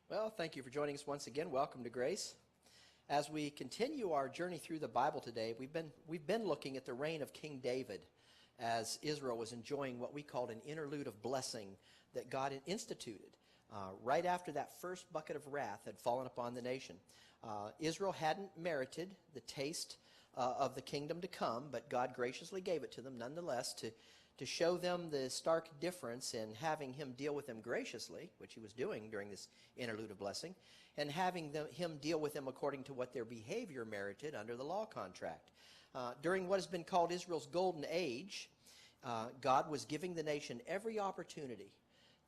Well, thank you for joining us once again. Welcome to Grace. As we continue our journey through the Bible today, we've been looking at the reign of King David as Israel was enjoying what we called an interlude of blessing that God had instituted right after that first bucket of wrath had fallen upon the nation. Israel hadn't merited the taste of the kingdom to come, but God graciously gave it to them nonetheless to show them the stark difference in having him deal with them graciously, which he was doing during this interlude of blessing, and having him deal with them according to what their behavior merited under the law contract. During what has been called Israel's golden age, God was giving the nation every opportunity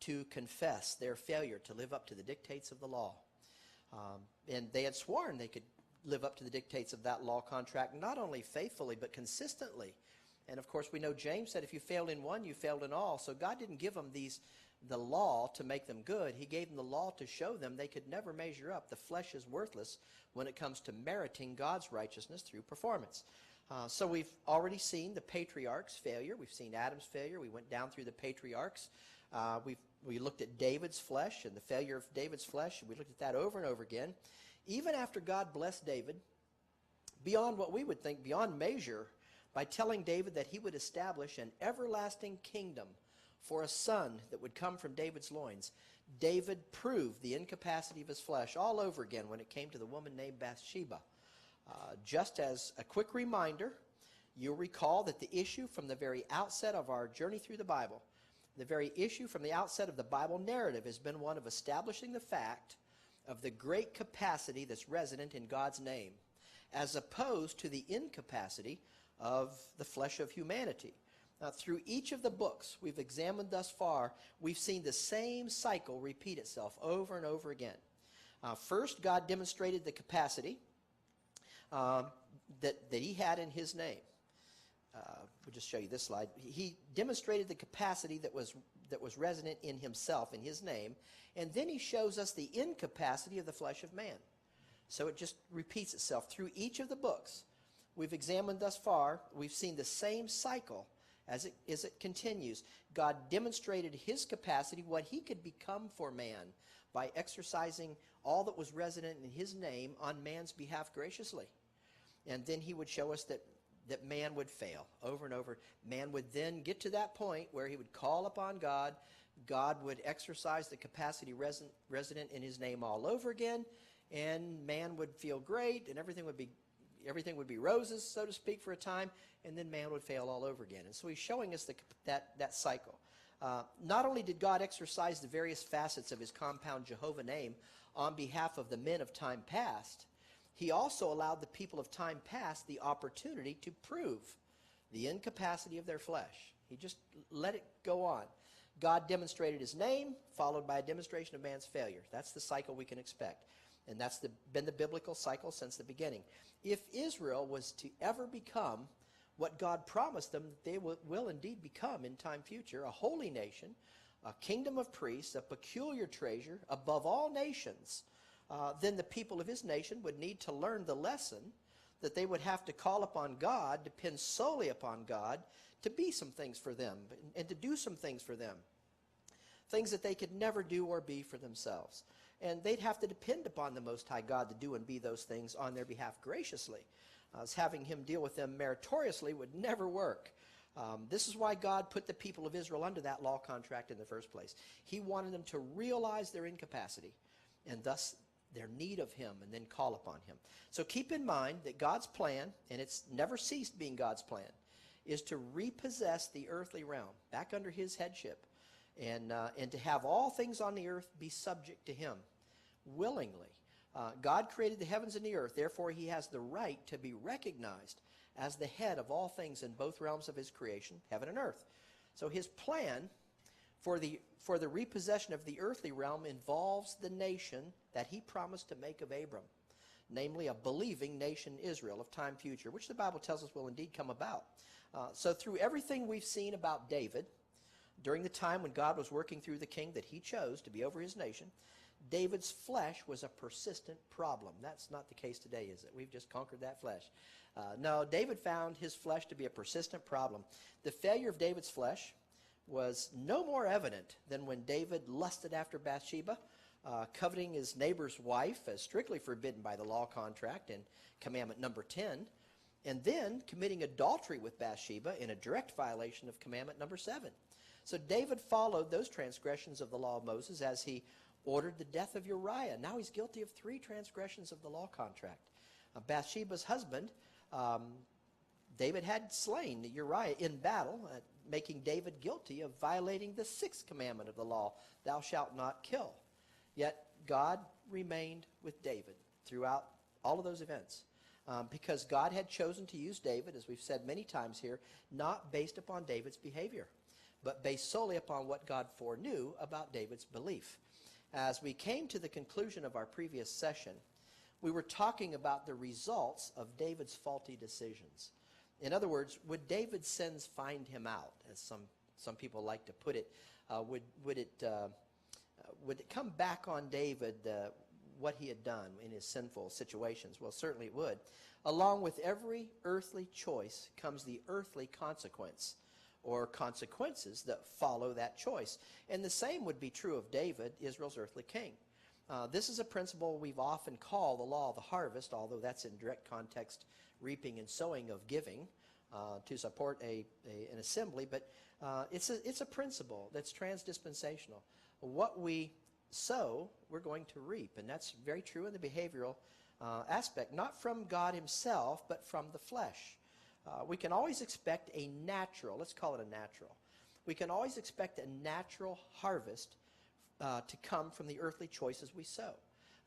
to confess their failure to live up to the dictates of the law. And they had sworn they could live up to the dictates of that law contract, not only faithfully, but consistently. And of course, we know James said if you failed in one, you failed in all. So God didn't give them the law to make them good. He gave them the law to show them they could never measure up. The flesh is worthless when it comes to meriting God's righteousness through performance. So we've already seen the patriarchs' failure. We've seen Adam's failure. We went down through the patriarchs. We looked at David's flesh and the failure of David's flesh. We looked at that over and over again. Even after God blessed David, beyond what we would think, beyond measure, by telling David that he would establish an everlasting kingdom for a son that would come from David's loins, David proved the incapacity of his flesh all over again when it came to the woman named Bathsheba. Just as a quick reminder, you'll recall that the issue from the very outset of our journey through the Bible, the very issue from the outset of the Bible narrative has been one of establishing the fact of the great capacity that's resident in God's name, as opposed to the incapacity of the flesh of humanity. Through each of the books we've examined thus far, we've seen the same cycle repeat itself over and over again. First, God demonstrated the capacity that he had in his name. We'll just show you this slide. He demonstrated the capacity that was resident in himself, in his name, and then he shows us the incapacity of the flesh of man. So it just repeats itself through each of the books we've examined thus far. We've seen the same cycle as it continues. God demonstrated his capacity, what he could become for man, by exercising all that was resident in his name on man's behalf graciously. And then he would show us that man would fail over and over. Man would then get to that point where he would call upon God. God would exercise the capacity resident in his name all over again, and man would feel great, and everything would be roses, so to speak, for a time, and then man would fail all over again. And so he's showing us that cycle. Not only did God exercise the various facets of his compound Jehovah name on behalf of the men of time past, he also allowed the people of time past the opportunity to prove the incapacity of their flesh. He just let it go on. God demonstrated his name, followed by a demonstration of man's failure. That's the cycle we can expect. And that's been the biblical cycle since the beginning. If Israel was to ever become what God promised them they will indeed become in time future, a holy nation, a kingdom of priests, a peculiar treasure above all nations, then the people of his nation would need to learn the lesson that they would have to call upon God, depend solely upon God, to be some things for them and to do some things for them, things that they could never do or be for themselves. And they'd have to depend upon the Most High God to do and be those things on their behalf graciously. As having him deal with them meritoriously would never work. This is why God put the people of Israel under that law contract in the first place. He wanted them to realize their incapacity and thus their need of him, and then call upon him. So keep in mind that God's plan, and it's never ceased being God's plan, is to repossess the earthly realm back under his headship, and to have all things on the earth be subject to him willingly. God created the heavens and the earth, therefore he has the right to be recognized as the head of all things in both realms of his creation, heaven and earth. So his plan for the repossession of the earthly realm involves the nation that he promised to make of Abram, namely a believing nation Israel of time future, which the Bible tells us will indeed come about. So through everything we've seen about David, during the time when God was working through the king that he chose to be over his nation, David's flesh was a persistent problem. That's not the case today, is it? We've just conquered that flesh. No, David found his flesh to be a persistent problem. The failure of David's flesh was no more evident than when David lusted after Bathsheba, coveting his neighbor's wife as strictly forbidden by the law contract in commandment number 10, and then committing adultery with Bathsheba in a direct violation of commandment number 7. So David followed those transgressions of the law of Moses as he ordered the death of Uriah. Now he's guilty of 3 transgressions of the law contract. Bathsheba's husband, David had slain Uriah in battle, making David guilty of violating the 6th commandment of the law, thou shalt not kill. Yet God remained with David throughout all of those events because God had chosen to use David, as we've said many times here, not based upon David's behavior, but based solely upon what God foreknew about David's belief. As we came to the conclusion of our previous session, we were talking about the results of David's faulty decisions. In other words, would David's sins find him out, as some people like to put it? Would it come back on David what he had done in his sinful situations? Well, certainly it would. Along with every earthly choice comes the earthly consequence, or consequences that follow that choice. And the same would be true of David, Israel's earthly king. This is a principle we've often called the law of the harvest, although that's in direct context reaping and sowing of giving to support an assembly. But it's a principle that's transdispensational. What we sow, we're going to reap. And that's very true in the behavioral aspect, not from God himself, but from the flesh. We can always expect a natural, let's call it a natural. We can always expect a natural harvest to come from the earthly choices we sow.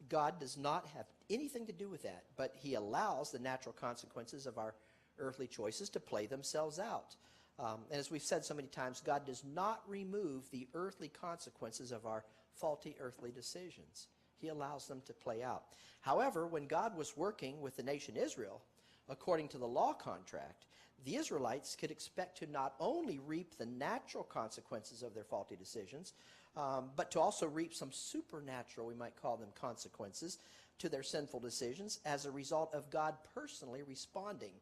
God does not have anything to do with that, but he allows the natural consequences of our earthly choices to play themselves out. And as we've said so many times, God does not remove the earthly consequences of our faulty earthly decisions. He allows them to play out. However, when God was working with the nation Israel, according to the law contract, the Israelites could expect to not only reap the natural consequences of their faulty decisions, but to also reap some supernatural, we might call them, consequences to their sinful decisions as a result of God personally responding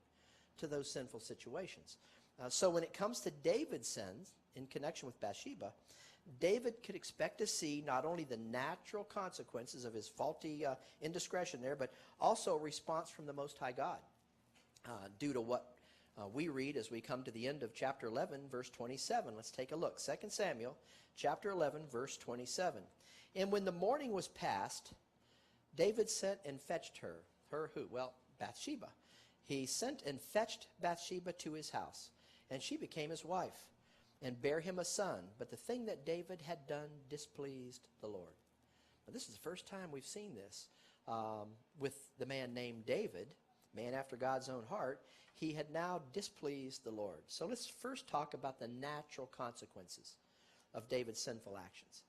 to those sinful situations. So when it comes to David's sins in connection with Bathsheba, David could expect to see not only the natural consequences of his faulty indiscretion there, but also a response from the Most High God due to what we read as we come to the end of chapter 11, verse 27. Let's take a look. 2 Samuel chapter 11, verse 27. And when the morning was past, David sent and fetched her. Her who? Well, Bathsheba. He sent and fetched Bathsheba to his house, and she became his wife, and bare him a son. But the thing that David had done displeased the Lord. Now, this is the first time we've seen this with the man named David, man after God's own heart. He had now displeased the Lord. So let's first talk about the natural consequences of David's sinful actions.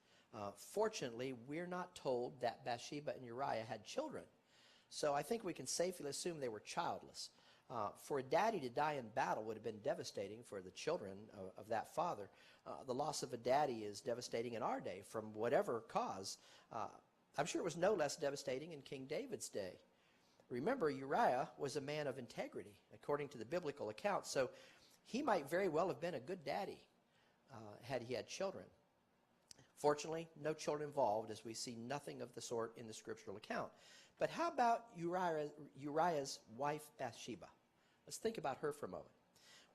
Fortunately, we're not told that Bathsheba and Uriah had children. So I think we can safely assume they were childless. For a daddy to die in battle would have been devastating for the children of that father. The loss of a daddy is devastating in our day from whatever cause. I'm sure it was no less devastating in King David's day. Remember, Uriah was a man of integrity, according to the biblical account, so he might very well have been a good daddy had he had children. Fortunately, no children involved, as we see nothing of the sort in the scriptural account. But how about Uriah's wife Bathsheba? Let's think about her for a moment.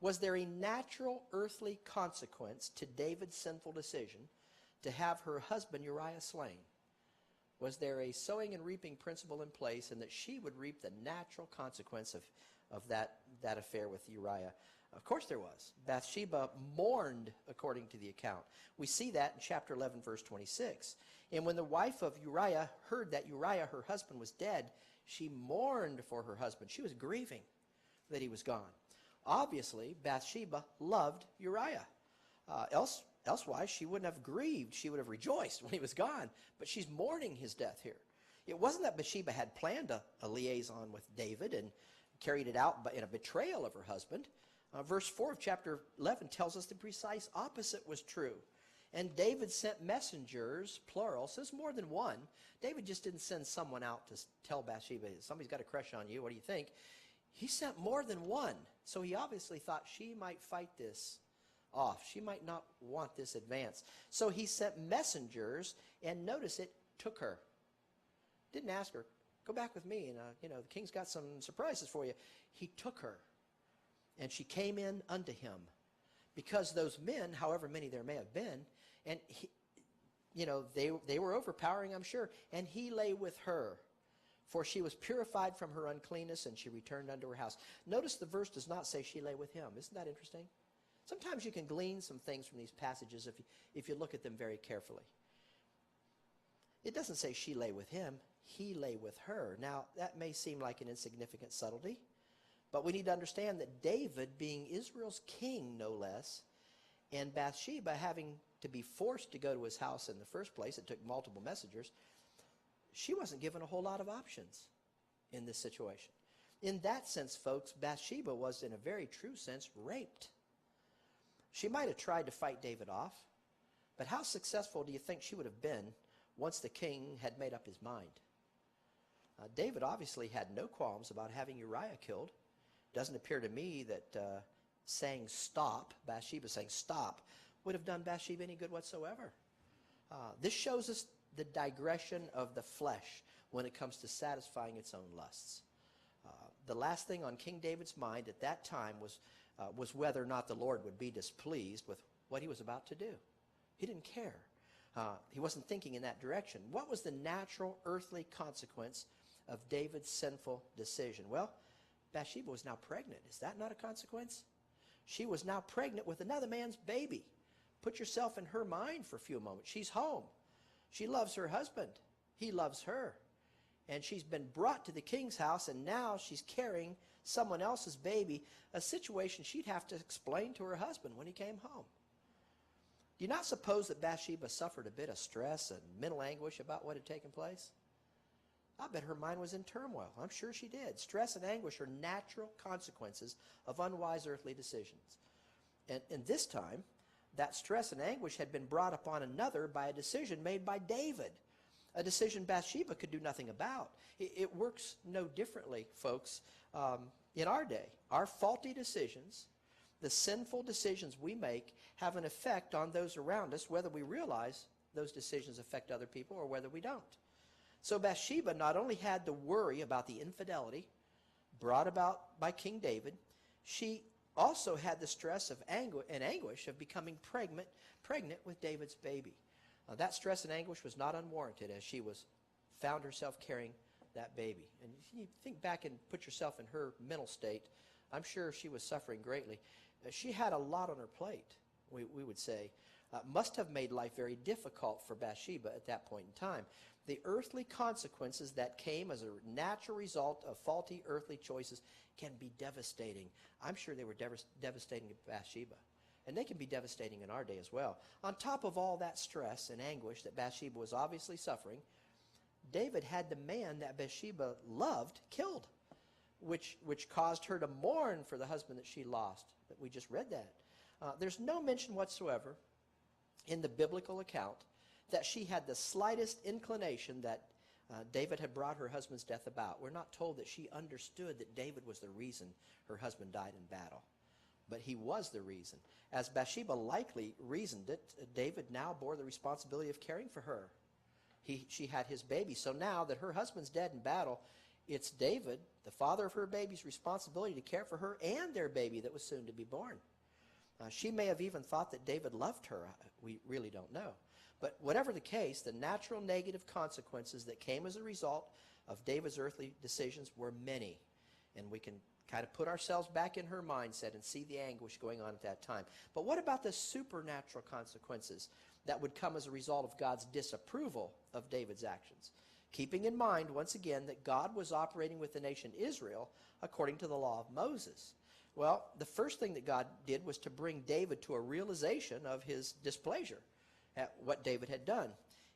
Was there a natural earthly consequence to David's sinful decision to have her husband Uriah slain? Was there a sowing and reaping principle in place, and that she would reap the natural consequence of that affair with Uriah? Of course there was. Bathsheba mourned according to the account. We see that in chapter 11, verse 26. And when the wife of Uriah heard that Uriah, her husband, was dead, she mourned for her husband. She was grieving that he was gone. Obviously, Bathsheba loved Uriah. Elsewise, she wouldn't have grieved. She would have rejoiced when he was gone. But she's mourning his death here. It wasn't that Bathsheba had planned a liaison with David and carried it out in a betrayal of her husband. Verse 4 of chapter 11 tells us the precise opposite was true. And David sent messengers, plural, says more than one. David just didn't send someone out to tell Bathsheba, somebody's got a crush on you, what do you think? He sent more than one. So he obviously thought she might fight this off. She might not want this advance. So he sent messengers, and notice it, took her. Didn't ask her, go back with me, and the king's got some surprises for you. He took her, and she came in unto him. Because those men, however many there may have been, and they were overpowering, I'm sure, and he lay with her. For she was purified from her uncleanness, and she returned unto her house. Notice the verse does not say she lay with him. Isn't that interesting? Sometimes you can glean some things from these passages if you look at them very carefully. It doesn't say she lay with him. He lay with her. Now, that may seem like an insignificant subtlety, but we need to understand that David, being Israel's king, no less, and Bathsheba having to be forced to go to his house in the first place, it took multiple messengers, she wasn't given a whole lot of options in this situation. In that sense, folks, Bathsheba was, in a very true sense, raped. She might have tried to fight David off, but how successful do you think she would have been once the king had made up his mind? David obviously had no qualms about having Uriah killed. Doesn't appear to me that saying stop, Bathsheba saying stop, would have done Bathsheba any good whatsoever. This shows us the digression of the flesh when it comes to satisfying its own lusts. The last thing on King David's mind at that time was whether or not the Lord would be displeased with what he was about to do. He didn't care. He wasn't thinking in that direction. What was the natural earthly consequence of David's sinful decision? Well, Bathsheba was now pregnant. Is that not a consequence? She was now pregnant with another man's baby. Put yourself in her mind for a few moments. She's home. She loves her husband. He loves her. And she's been brought to the king's house, and now she's carrying someone else's baby, a situation she'd have to explain to her husband when he came home. Do you not suppose that Bathsheba suffered a bit of stress and mental anguish about what had taken place? I bet her mind was in turmoil. I'm sure she did. Stress and anguish are natural consequences of unwise earthly decisions. And this time, that stress and anguish had been brought upon another by a decision made by David, a decision Bathsheba could do nothing about. It works no differently, folks, in our day. Our faulty decisions, the sinful decisions we make, have an effect on those around us, whether we realize those decisions affect other people or whether we don't. So Bathsheba not only had to worry about the infidelity brought about by King David, she also had the stress of anguish of becoming pregnant with David's baby. That stress and anguish was not unwarranted, as she found herself carrying that baby. And if you think back and put yourself in her mental state, I'm sure she was suffering greatly. She had a lot on her plate, we would say. Must have made life very difficult for Bathsheba at that point in time. The earthly consequences that came as a natural result of faulty earthly choices can be devastating. I'm sure they were devastating to Bathsheba. And they can be devastating in our day as well. On top of all that stress and anguish that Bathsheba was obviously suffering, David had the man that Bathsheba loved killed, which caused her to mourn for the husband that she lost. That we just read that. There's no mention whatsoever in the biblical account that she had the slightest inclination that David had brought her husband's death about. We're not told that she understood that David was the reason her husband died in battle. But he was the reason. As Bathsheba likely reasoned it, David now bore the responsibility of caring for her. She had his baby. So now that her husband's dead in battle, it's David, the father of her baby's responsibility to care for her and their baby that was soon to be born. She may have even thought that David loved her. We really don't know. But whatever the case, the natural negative consequences that came as a result of David's earthly decisions were many. And we can kind of put ourselves back in her mindset and see the anguish going on at that time. But what about the supernatural consequences that would come as a result of God's disapproval of David's actions? Keeping in mind, once again, that God was operating with the nation Israel according to the law of Moses. Well, the first thing that God did was to bring David to a realization of his displeasure at what David had done.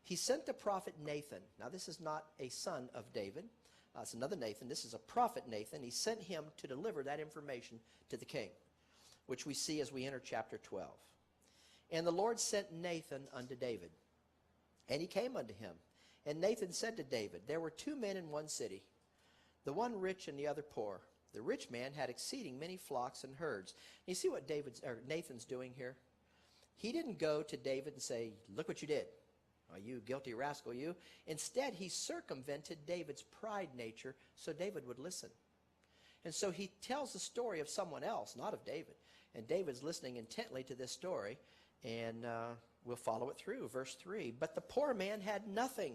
He sent the prophet Nathan. Now, this is not a son of David. It's another Nathan. This is a prophet Nathan. He sent him to deliver that information to the king, which we see as we enter chapter 12. And the Lord sent Nathan unto David, and he came unto him. And Nathan said to David, there were two men in one city, the one rich and the other poor. The rich man had exceeding many flocks and herds. You see what Nathan's doing here? He didn't go to David and say, look what you did. Oh, you guilty rascal, you. Instead, he circumvented David's pride nature so David would listen. And so he tells the story of someone else, not of David. And David's listening intently to this story, and we'll follow it through. Verse 3, but the poor man had nothing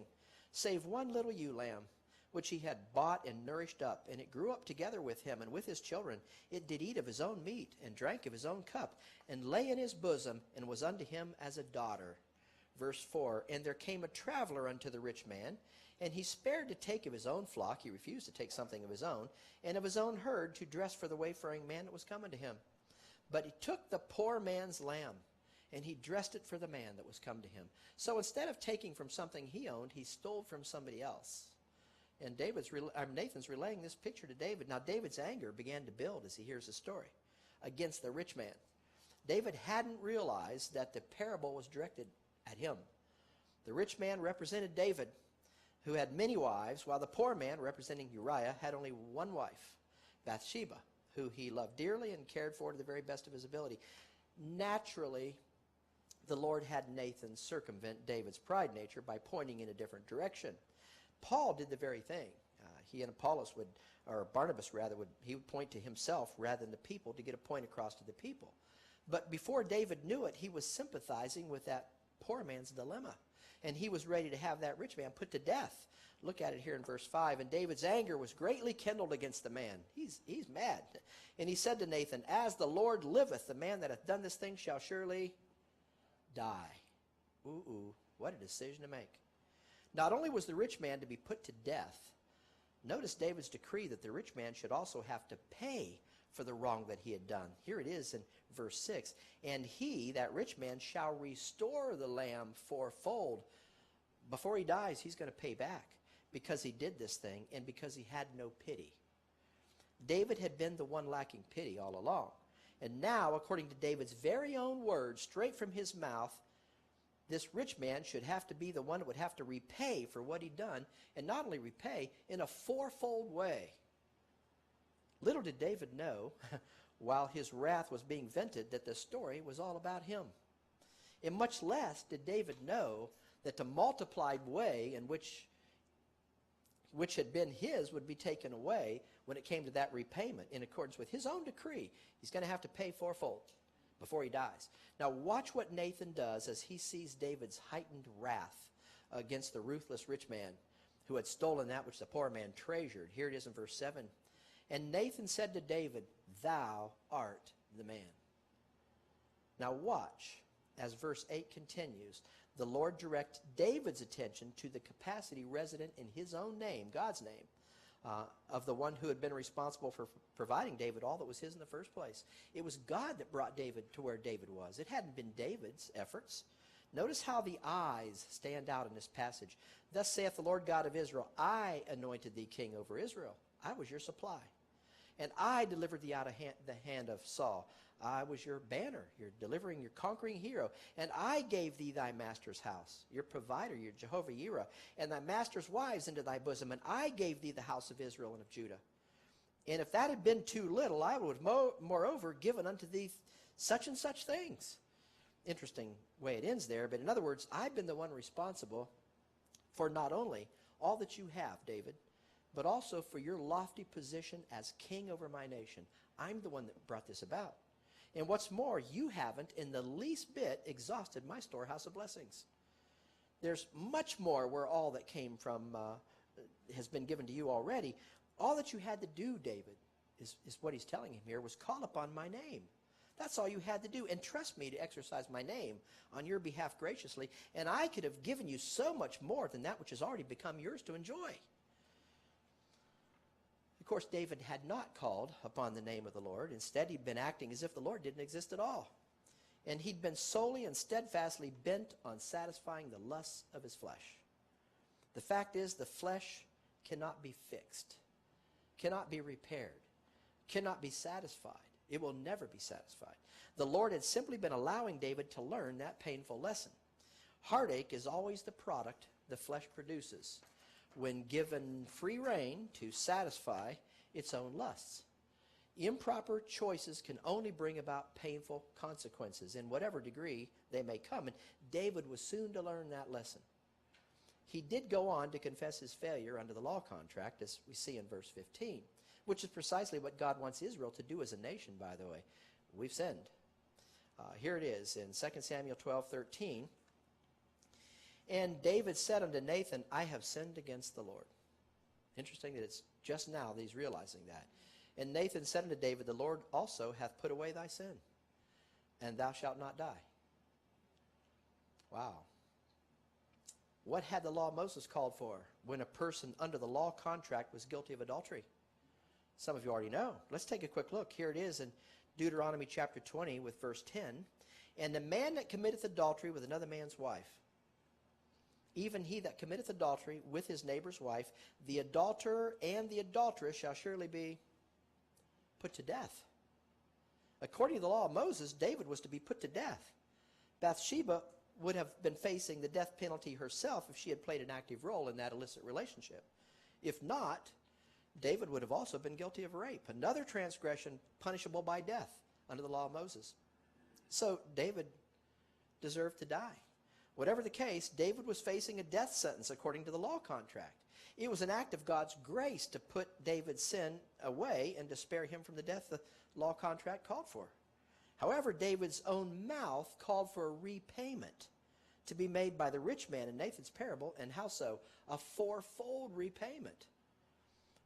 save one little ewe lamb, which he had bought and nourished up. And it grew up together with him and with his children. It did eat of his own meat, and drank of his own cup, and lay in his bosom, and was unto him as a daughter. Verse 4, and there came a traveler unto the rich man, and he spared to take of his own flock. He refused to take something of his own, and of his own herd to dress for the wayfaring man that was coming to him. But he took the poor man's lamb, and he dressed it for the man that was come to him. So instead of taking from something he owned, he stole from somebody else. And Nathan's relaying this picture to David. Now David's anger began to build as he hears the story against the rich man. David hadn't realized that the parable was directed at him. The rich man represented David, who had many wives, while the poor man, representing Uriah, had only one wife, Bathsheba, who he loved dearly and cared for to the very best of his ability. Naturally, the Lord had Nathan circumvent David's pride nature by pointing in a different direction. Paul did the very thing. He and Apollos would, or Barnabas rather, he would point to himself rather than the people to get a point across to the people. But before David knew it, he was sympathizing with that poor man's dilemma. And he was ready to have that rich man put to death. Look at it here in verse 5. And David's anger was greatly kindled against the man. He's mad. And he said to Nathan, as the Lord liveth, the man that hath done this thing shall surely die. Ooh, what a decision to make. Not only was the rich man to be put to death, notice David's decree that the rich man should also have to pay for the wrong that he had done. Here it is in verse 6. And he, that rich man, shall restore the lamb fourfold. Before he dies, he's going to pay back because he did this thing and because he had no pity. David had been the one lacking pity all along. And now, according to David's very own words, straight from his mouth, this rich man should have to be the one that would have to repay for what he'd done, and not only repay, in a fourfold way. Little did David know, while his wrath was being vented, that the story was all about him. And much less did David know that the multiplied way in which had been his would be taken away when it came to that repayment in accordance with his own decree. He's going to have to pay fourfold before he dies. Now watch what Nathan does as he sees David's heightened wrath against the ruthless rich man who had stolen that which the poor man treasured. Here it is in verse 7. And Nathan said to David, thou art the man. Now watch as verse 8 continues. The Lord direct David's attention to the capacity resident in his own name, God's name, of the one who had been responsible for providing David all that was his in the first place. It was God that brought David to where David was. It hadn't been David's efforts. Notice how the I's stand out in this passage. Thus saith the Lord God of Israel, I anointed thee king over Israel. I was your supply. And I delivered thee out of the hand of Saul. I was your banner, your delivering, your conquering hero. And I gave thee thy master's house, your provider, your Jehovah Jireh, and thy master's wives into thy bosom. And I gave thee the house of Israel and of Judah. And if that had been too little, I would moreover given unto thee such and such things. Interesting way it ends there, but in other words, I've been the one responsible for not only all that you have, David, but also for your lofty position as king over my nation. I'm the one that brought this about. And what's more, you haven't in the least bit exhausted my storehouse of blessings. There's much more where all that came from has been given to you already. All that you had to do, David, is what he's telling him here, was call upon my name. That's all you had to do. And trust me to exercise my name on your behalf graciously. And I could have given you so much more than that which has already become yours to enjoy. Of course, David had not called upon the name of the Lord. Instead, he'd been acting as if the Lord didn't exist at all. And he'd been solely and steadfastly bent on satisfying the lusts of his flesh. The fact is, the flesh cannot be fixed, cannot be repaired, cannot be satisfied. It will never be satisfied. The Lord had simply been allowing David to learn that painful lesson. Heartache is always the product the flesh produces when given free rein to satisfy its own lusts. Improper choices can only bring about painful consequences in whatever degree they may come. And David was soon to learn that lesson. he did go on to confess his failure under the law contract, as we see in verse 15, which is precisely what God wants Israel to do as a nation, by the way. We've sinned. Here it is in 2 Samuel 12:13. And David said unto Nathan, I have sinned against the Lord. Interesting that it's just now that he's realizing that. And Nathan said unto David, the Lord also hath put away thy sin, and thou shalt not die. Wow. What had the law of Moses called for when a person under the law contract was guilty of adultery? Some of you already know. Let's take a quick look. Here it is in Deuteronomy chapter 20 with verse 10. And the man that committeth adultery with another man's wife, even he that committeth adultery with his neighbor's wife, the adulterer and the adulteress shall surely be put to death. According to the law of Moses, David was to be put to death. Bathsheba would have been facing the death penalty herself if she had played an active role in that illicit relationship. If not, David would have also been guilty of rape, another transgression punishable by death under the law of Moses. So David deserved to die. Whatever the case, David was facing a death sentence according to the law contract. It was an act of God's grace to put David's sin away and to spare him from the death the law contract called for. However, David's own mouth called for a repayment to be made by the rich man in Nathan's parable, and how so? A fourfold repayment.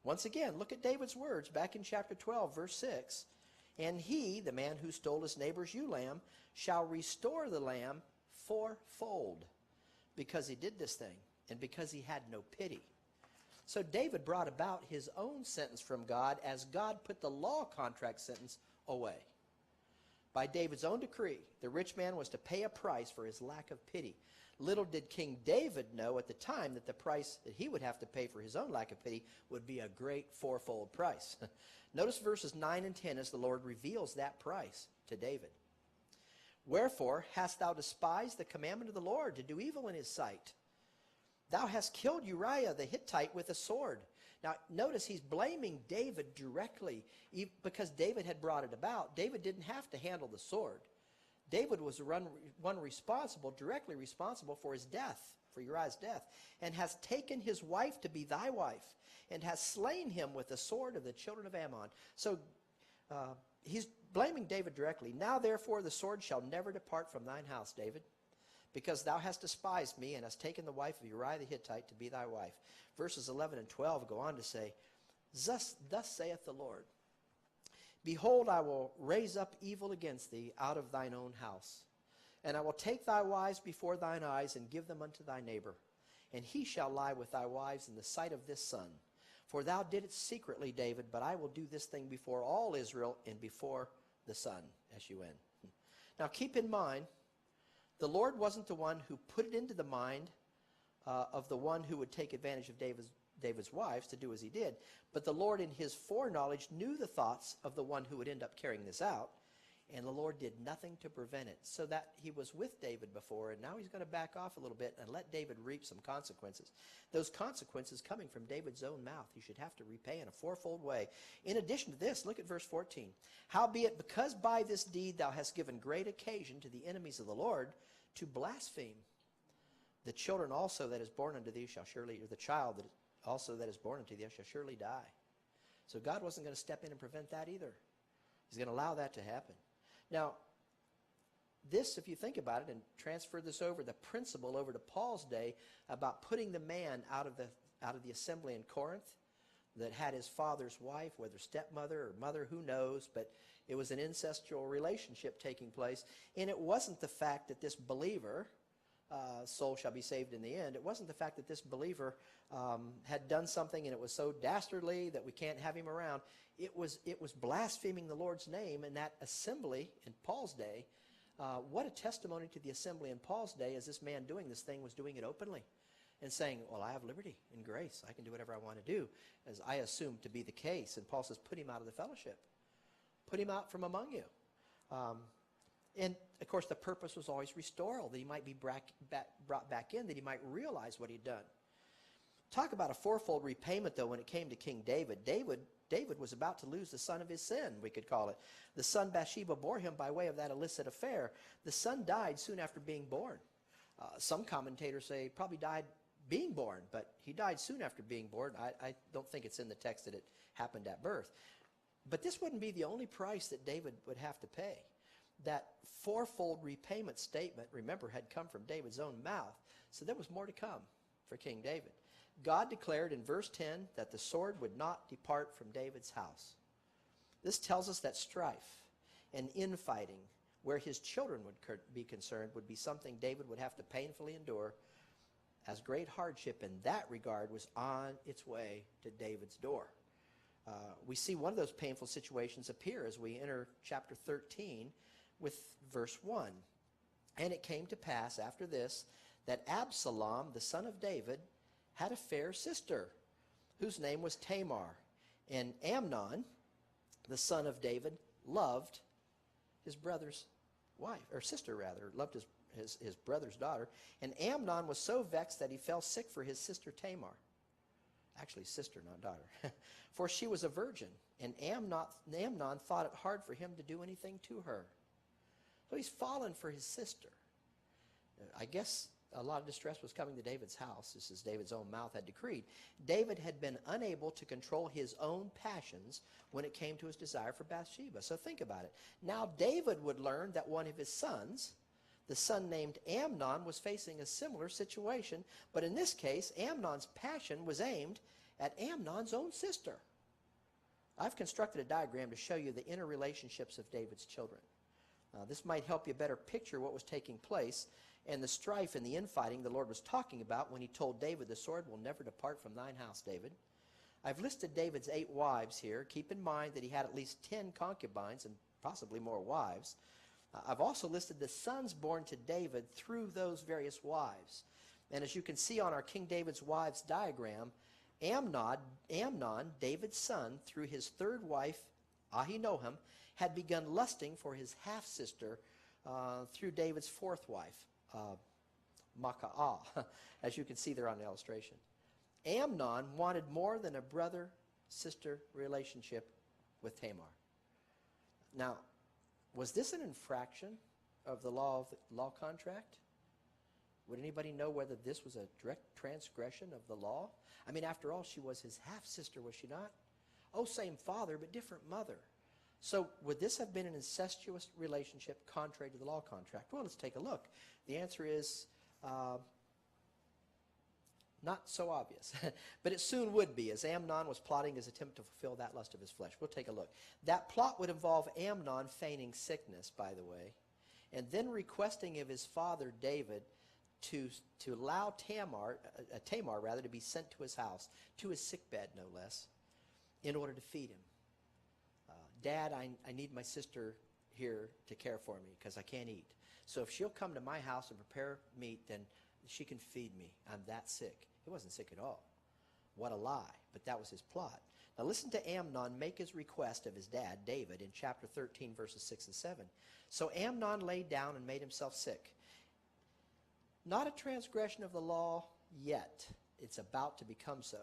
Once again, look at David's words back in chapter 12, verse 6. And he, the man who stole his neighbor's ewe lamb, shall restore the lamb fourfold, because he did this thing and because he had no pity. So David brought about his own sentence from God as God put the law contract sentence away. By David's own decree, the rich man was to pay a price for his lack of pity. Little did King David know at the time that the price that he would have to pay for his own lack of pity would be a great fourfold price. Notice verses 9 and 10 as the Lord reveals that price to David. Wherefore hast thou despised the commandment of the Lord to do evil in his sight? Thou hast killed Uriah the Hittite with a sword. Now, notice he's blaming David directly because David had brought it about. David didn't have to handle the sword. David was the one responsible, directly responsible for his death, for Uriah's death, and has taken his wife to be thy wife, and has slain him with the sword of the children of Ammon. So he's blaming David directly. Now, therefore, the sword shall never depart from thine house, David, because thou hast despised me and hast taken the wife of Uriah the Hittite to be thy wife. Verses 11 and 12 go on to say, Thus saith the Lord, Behold, I will raise up evil against thee out of thine own house, and I will take thy wives before thine eyes and give them unto thy neighbor, and he shall lie with thy wives in the sight of this sun. For thou didst secretly, David, but I will do this thing before all Israel and before the sun, S-U-N. Now keep in mind, the Lord wasn't the one who put it into the mind of the one who would take advantage of David's wives to do as he did. But the Lord in his foreknowledge knew the thoughts of the one who would end up carrying this out. And the Lord did nothing to prevent it. So that he was with David before, and now he's going to back off a little bit and let David reap some consequences. Those consequences coming from David's own mouth, he should have to repay in a fourfold way. In addition to this, look at verse 14. Howbeit, because by this deed thou hast given great occasion to the enemies of the Lord to blaspheme, the children also that is born unto thee shall surely, or the child that also that is born unto thee shall surely die. So God wasn't going to step in and prevent that either. He's going to allow that to happen. Now, this, if you think about it and transfer this over, the principle over to Paul's day about putting the man out of the assembly in Corinth that had his father's wife, whether stepmother or mother, who knows, but it was an incestual relationship taking place. And it wasn't the fact that this believer, soul shall be saved in the end, it wasn't the fact that this believer had done something and it was so dastardly that we can't have him around. It was blaspheming the Lord's name in that assembly in Paul's day. What a testimony to the assembly in Paul's day as this man doing this thing was doing it openly and saying, well, I have liberty and grace. I can do whatever I want to do, as I assume to be the case. And Paul says, put him out of the fellowship. Put him out from among you. And, of course, the purpose was always restoral, that he might be brought back in, that he might realize what he'd done. Talk about a fourfold repayment, though, when it came to King David. David was about to lose the son of his sin, we could call it. The son Bathsheba bore him by way of that illicit affair. The son died soon after being born. Some commentators say he probably died being born, but he died soon after being born. I don't think it's in the text that it happened at birth. But this wouldn't be the only price that David would have to pay. That fourfold repayment statement, remember, had come from David's own mouth. So there was more to come for King David. God declared in verse 10 that the sword would not depart from David's house. This tells us that strife and infighting, where his children would be concerned, would be something David would have to painfully endure, as great hardship in that regard was on its way to David's door. We see one of those painful situations appear as we enter chapter 13 with verse 1. And it came to pass after this that Absalom, the son of David, had a fair sister, whose name was Tamar. And Amnon, the son of David, loved his brother's wife, or sister rather, loved his brother's daughter. And Amnon was so vexed that he fell sick for his sister Tamar. Actually, sister, not daughter. For she was a virgin, and Amnon thought it hard for him to do anything to her. So he's fallen for his sister. I guess a lot of distress was coming to David's house, just as David's own mouth had decreed. David had been unable to control his own passions when it came to his desire for Bathsheba. So think about it. Now David would learn that one of his sons, the son named Amnon, was facing a similar situation, but in this case, Amnon's passion was aimed at Amnon's own sister. I've constructed a diagram to show you the interrelationships of David's children. This might help you better picture what was taking place and the strife and the infighting the Lord was talking about when he told David, the sword will never depart from thine house, David. I've listed David's 8 wives here. Keep in mind that he had at least 10 concubines and possibly more wives. I've also listed the sons born to David through those various wives. And as you can see on our King David's wives diagram, Amnon, David's son, through his third wife, Ahinoam, had begun lusting for his half-sister through David's fourth wife, Maacah, as you can see there on the illustration. Amnon wanted more than a brother-sister relationship with Tamar. Now, was this an infraction of the law contract? Would anybody know whether this was a direct transgression of the law? I mean, after all, she was his half-sister, was she not? Oh, same father, but different mother. So would this have been an incestuous relationship contrary to the law contract? Well, let's take a look. The answer is not so obvious. But it soon would be, as Amnon was plotting his attempt to fulfill that lust of his flesh. We'll take a look. That plot would involve Amnon feigning sickness, by the way, and then requesting of his father David to allow Tamar to be sent to his house, to his sickbed no less, in order to feed him. Dad, I need my sister here to care for me because I can't eat. So if she'll come to my house and prepare meat, then she can feed me. I'm that sick. He wasn't sick at all. What a lie. But that was his plot. Now listen to Amnon make his request of his dad, David, in chapter 13, verses 6 and 7. So Amnon laid down and made himself sick. Not a transgression of the law yet. It's about to become so.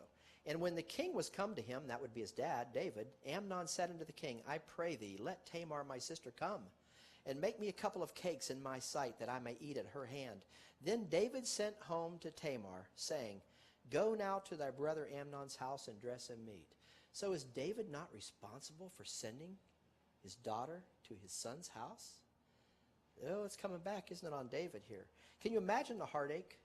And when the king was come to him, that would be his dad, David, Amnon said unto the king, I pray thee, let Tamar my sister come, and make me a couple of cakes in my sight, that I may eat at her hand. Then David sent home to Tamar, saying, Go now to thy brother Amnon's house and dress him meat. So is David not responsible for sending his daughter to his son's house? Oh, it's coming back, isn't it, on David here? Can you imagine the heartache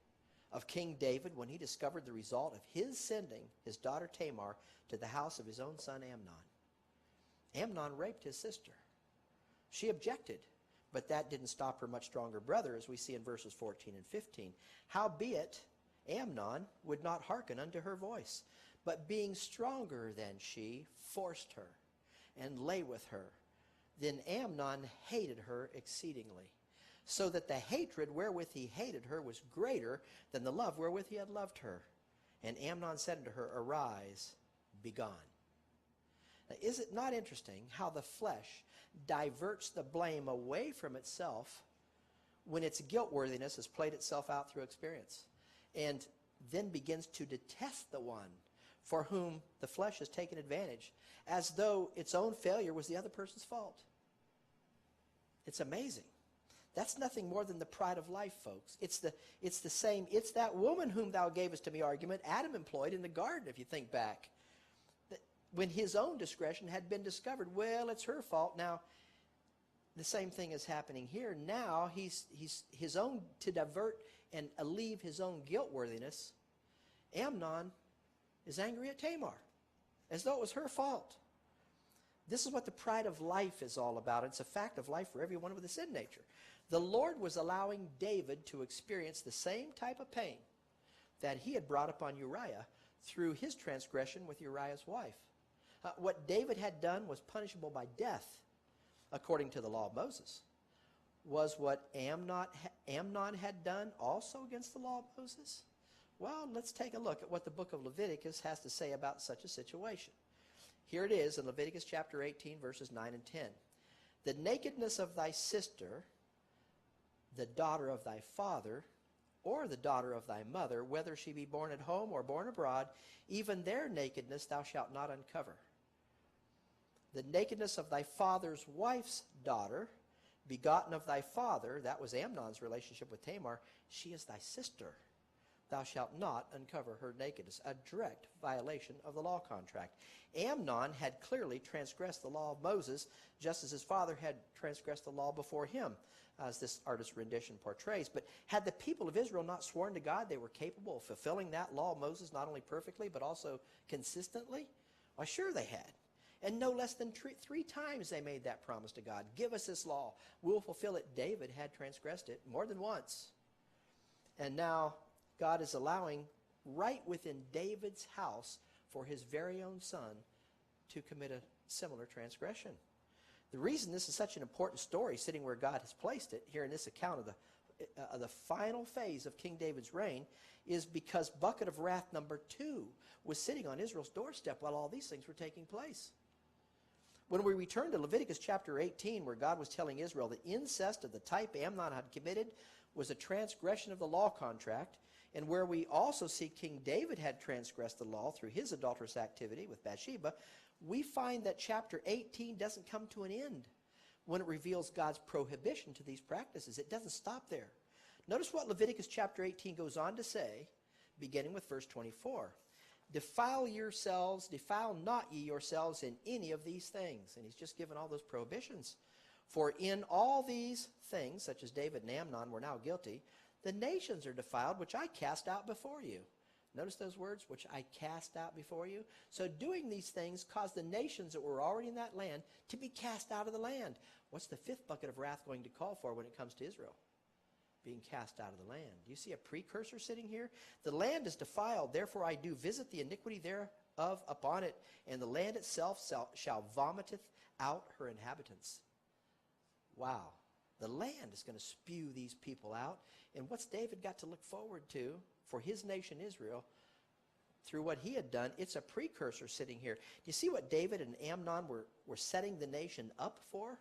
of King David when he discovered the result of his sending his daughter Tamar to the house of his own son Amnon? Amnon raped his sister. She objected, but that didn't stop her much stronger brother, as we see in verses 14 and 15. Howbeit, Amnon would not hearken unto her voice, but being stronger than she, forced her, and lay with her. Then Amnon hated her exceedingly, so that the hatred wherewith he hated her was greater than the love wherewith he had loved her. And Amnon said unto her, Arise, be gone. Now, is it not interesting how the flesh diverts the blame away from itself when its guiltworthiness has played itself out through experience, and then begins to detest the one for whom the flesh has taken advantage, as though its own failure was the other person's fault? It's amazing. That's nothing more than the pride of life, folks. It's the same. It's that woman whom thou gavest to me argument Adam employed in the garden, if you think back. When his own discretion had been discovered, well, it's her fault. Now, the same thing is happening here. Now, he's his own, to divert and alleviate his own guilt-worthiness, Amnon is angry at Tamar, as though it was her fault. This is what the pride of life is all about. It's a fact of life for everyone with a sin nature. The Lord was allowing David to experience the same type of pain that he had brought upon Uriah through his transgression with Uriah's wife. What David had done was punishable by death, according to the law of Moses. Was what Amnon had done also against the law of Moses? Well, let's take a look at what the book of Leviticus has to say about such a situation. Here it is in Leviticus chapter 18, verses 9 and 10. The nakedness of thy sister, the daughter of thy father, or the daughter of thy mother, whether she be born at home or born abroad, even their nakedness thou shalt not uncover. The nakedness of thy father's wife's daughter, begotten of thy father, that was Amnon's relationship with Tamar, she is thy sister. Thou shalt not uncover her nakedness, a direct violation of the law contract. Amnon had clearly transgressed the law of Moses, just as his father had transgressed the law before him, as this artist's rendition portrays. But had the people of Israel not sworn to God they were capable of fulfilling that law of Moses not only perfectly but also consistently? Why, sure they had. And no less than three times they made that promise to God. Give us this law. We'll fulfill it. David had transgressed it more than once. And now God is allowing right within David's house for his very own son to commit a similar transgression. The reason this is such an important story, sitting where God has placed it, here in this account of the final phase of King David's reign, is because bucket of wrath number 2 was sitting on Israel's doorstep while all these things were taking place. When we return to Leviticus chapter 18, where God was telling Israel that incest of the type Amnon had committed was a transgression of the law contract, and where we also see King David had transgressed the law through his adulterous activity with Bathsheba, we find that chapter 18 doesn't come to an end when it reveals God's prohibition to these practices. It doesn't stop there. Notice what Leviticus chapter 18 goes on to say, beginning with verse 24. Defile not ye yourselves in any of these things. And he's just given all those prohibitions. For in all these things, such as David and Amnon were now guilty, the nations are defiled, which I cast out before you. Notice those words, which I cast out before you. So doing these things caused the nations that were already in that land to be cast out of the land. What's the fifth bucket of wrath going to call for when it comes to Israel? Being cast out of the land. Do you see a precursor sitting here? The land is defiled, therefore I do visit the iniquity thereof upon it, and the land itself shall vomiteth out her inhabitants. Wow. The land is going to spew these people out. And what's David got to look forward to for his nation Israel through what he had done? It's a precursor sitting here. Do you see what David and Amnon were setting the nation up for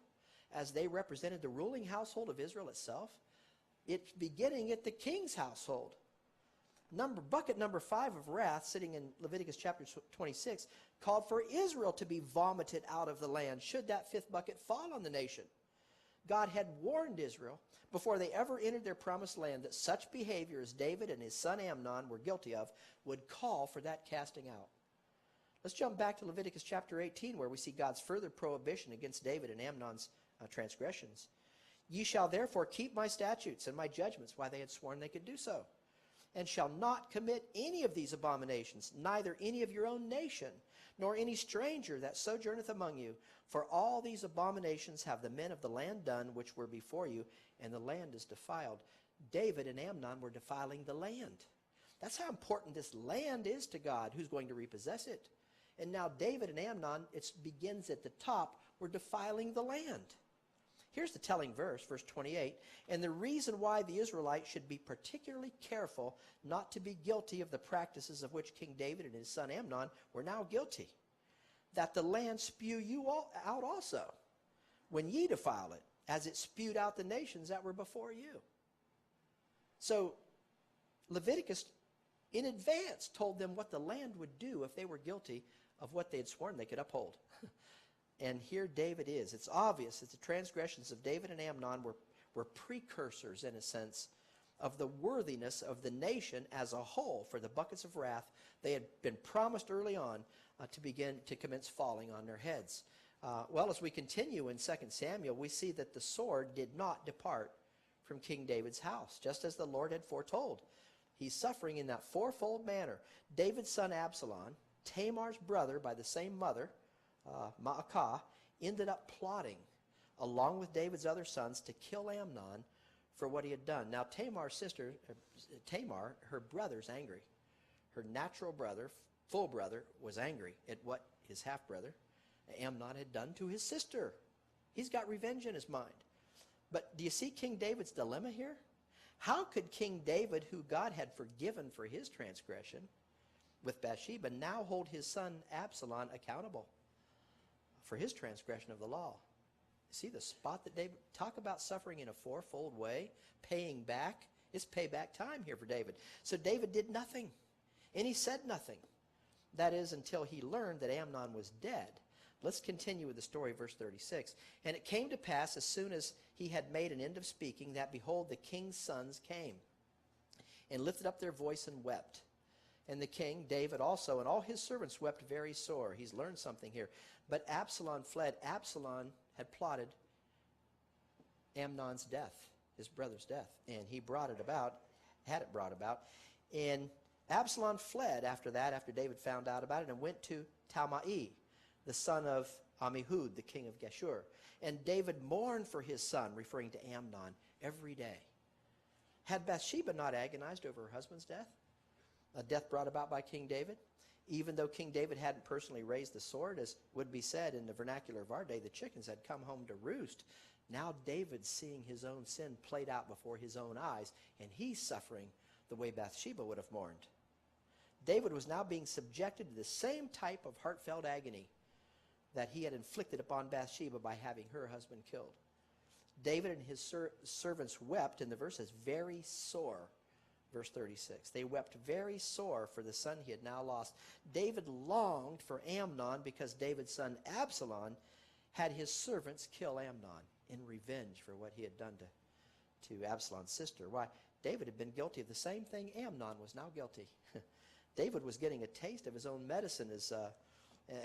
as they represented the ruling household of Israel itself? It's beginning at the king's household. Bucket number 5 of wrath, sitting in Leviticus chapter 26, called for Israel to be vomited out of the land should that fifth bucket fall on the nation. God had warned Israel before they ever entered their promised land that such behavior as David and his son Amnon were guilty of would call for that casting out. Let's jump back to Leviticus chapter 18, where we see God's further prohibition against David and Amnon's transgressions. Ye shall therefore keep my statutes and my judgments, why they had sworn they could do so, and shall not commit any of these abominations, neither any of your own nation, nor any stranger that sojourneth among you. For all these abominations have the men of the land done, which were before you, and the land is defiled. David and Amnon were defiling the land. That's how important this land is to God, who's going to repossess it. And now David and Amnon, it begins at the top, were defiling the land. Here's the telling verse, verse 28. And the reason why the Israelites should be particularly careful not to be guilty of the practices of which King David and his son Amnon were now guilty, that the land spew you all out also, when ye defile it, as it spewed out the nations that were before you. So Leviticus in advance told them what the land would do if they were guilty of what they had sworn they could uphold. And here David is. It's obvious that the transgressions of David and Amnon were precursors, in a sense, of the worthiness of the nation as a whole for the buckets of wrath they had been promised early on to commence falling on their heads. Well, as we continue in 2 Samuel, we see that the sword did not depart from King David's house, just as the Lord had foretold. He's suffering in that fourfold manner. David's son Absalom, Tamar's brother by the same mother, Maacah, ended up plotting, along with David's other sons, to kill Amnon for what he had done. Now, Tamar's sister, Tamar, her brother's angry. Her natural brother, full brother, was angry at what his half-brother, Amnon, had done to his sister. He's got revenge in his mind. But do you see King David's dilemma here? How could King David, who God had forgiven for his transgression with Bathsheba, now hold his son Absalom accountable for his transgression of the law? See the spot that David, talk about suffering in a fourfold way, paying back. It's payback time here for David. So David did nothing, and he said nothing. That is, until he learned that Amnon was dead. Let's continue with the story, verse 36. And it came to pass, as soon as he had made an end of speaking, that, behold, the king's sons came, and lifted up their voice and wept. And the king, David also, and all his servants wept very sore. He's learned something here. But Absalom fled. Absalom had plotted Amnon's death, his brother's death, and he had it brought about. And Absalom fled after that, after David found out about it, and went to Talmai, the son of Ammihud, the king of Geshur. And David mourned for his son, referring to Amnon, every day. Had Bathsheba not agonized over her husband's death, a death brought about by King David? Even though King David hadn't personally raised the sword, as would be said in the vernacular of our day, the chickens had come home to roost. Now David's seeing his own sin played out before his own eyes, and he's suffering the way Bathsheba would have mourned. David was now being subjected to the same type of heartfelt agony that he had inflicted upon Bathsheba by having her husband killed. David and his servants wept, and the verse says, very sore. Verse 36. They wept very sore for the son he had now lost. David longed for Amnon because David's son Absalom had his servants kill Amnon in revenge for what he had done to Absalom's sister. Why? David had been guilty of the same thing Amnon was now guilty. David was getting a taste of his own medicine,